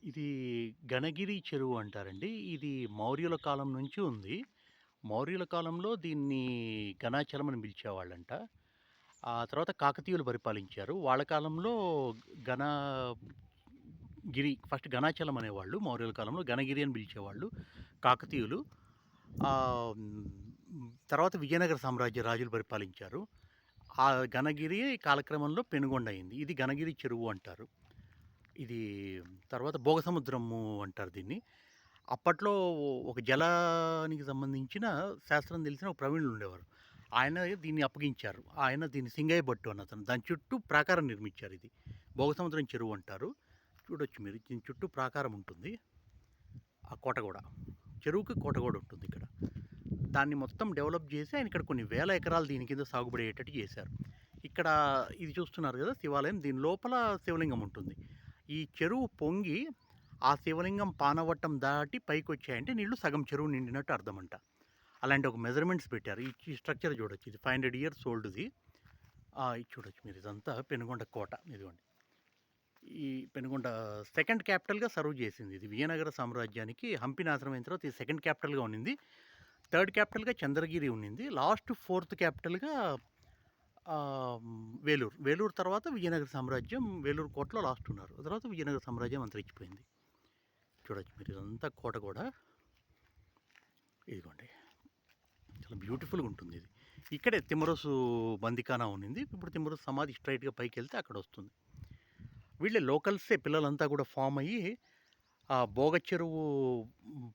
ఇది గణగిరి చెరువు అంటారండి. ఇది మౌర్యుల కాలం నుంచి ఉంది. మౌర్యుల కాలంలో దీన్ని గణాచలం అని పిలిచేవాళ్ళంట. ఆ తర్వాత కాకతీయులు పరిపాలించారు. వాళ్ళ కాలంలో ఫస్ట్ గణాచలం అనేవాళ్ళు. మౌర్యుల కాలంలో గణగిరి అని పిలిచేవాళ్ళు కాకతీయులు. తర్వాత విజయనగర సామ్రాజ్య రాజులు పరిపాలించారు. ఆ గణగిరి కాలక్రమంలో పెనుగొండ అయింది. ఇది గణగిరి చెరువు అంటారు. ఇది తర్వాత భోగసముద్రము అంటారు దీన్ని. అప్పట్లో ఒక జలానికి సంబంధించిన శాస్త్రం తెలిసిన ఒక ప్రవీణులు ఉండేవారు. ఆయన దీన్ని అప్పగించారు. ఆయన దీన్ని సింగయ్య భట్టు అని అతను. దాని చుట్టూ ప్రాకారం నిర్మించారు. ఇది భోగసముద్రం చెరువు అంటారు. చూడొచ్చు మీరు. దీని చుట్టూ ప్రాకారం ఉంటుంది. ఆ కోట కూడా, చెరువుకి కోట కూడా ఉంటుంది ఇక్కడ. దాన్ని మొత్తం డెవలప్ చేసి ఆయన ఇక్కడ కొన్ని వేల ఎకరాలు దీని కింద సాగుబడి అయ్యేటట్టు చేశారు. ఇక్కడ ఇది చూస్తున్నారు కదా శివాలయం, దీని లోపల శివలింగం ఉంటుంది. ఈ చెరువు పొంగి ఆ శివలింగం పానవట్టం దాటి పైకి వచ్చాయంటే నీళ్లు సగం చెరువు నిండినట్టు అర్థమంట. అలాంటి ఒక మెజర్మెంట్స్ పెట్టారు. ఈ స్ట్రక్చర్ చూడొచ్చు, ఇది 500 years ఓల్డ్ది. ఇది చూడొచ్చు మీరు. ఇదంతా పెనుగొండ కోట. ఇదిగోండి, ఈ పెనుగొండ సెకండ్ క్యాపిటల్గా సర్వ్ చేసింది. ఇది విజయనగర సామ్రాజ్యానికి హంపి నాశనం అయిన తర్వాత ఇది సెకండ్ క్యాపిటల్గా ఉండింది. థర్డ్ క్యాపిటల్గా చంద్రగిరి ఉండింది. లాస్ట్ ఫోర్త్ క్యాపిటల్గా వేలూరు. వేలూరు తర్వాత విజయనగర సామ్రాజ్యం, వేలూరు కోటలో లాస్ట్ ఉన్నారు. తర్వాత విజయనగర సామ్రాజ్యం అంతరించిపోయింది. చూడొచ్చు మీరు. ఇదంతా కోట కూడా. ఇదిగోండి, చాలా బ్యూటిఫుల్గా ఉంటుంది ఇది. ఇక్కడే తిమ్మరసు బందికానా ఉన్నింది. ఇప్పుడు తిమ్మరసు సమాధి స్ట్రైట్గా పైకి వెళ్తే అక్కడ వస్తుంది. వీళ్ళే లోకల్సే పిల్లలంతా కూడా ఫామ్ అయ్యి ఆ భోగ చెరువు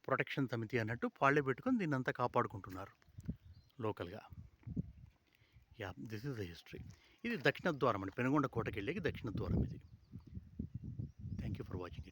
ప్రొటెక్షన్ సమితి అన్నట్టు వాళ్ళే పెట్టుకొని దీన్ని అంతా కాపాడుకుంటున్నారు లోకల్గా. This is the history. ఇది దక్షిణ ద్వారం అండి. పెనుగొండ కోటకి వెళ్ళేకి దక్షిణ ద్వారం ఇది. Thank you for watching it.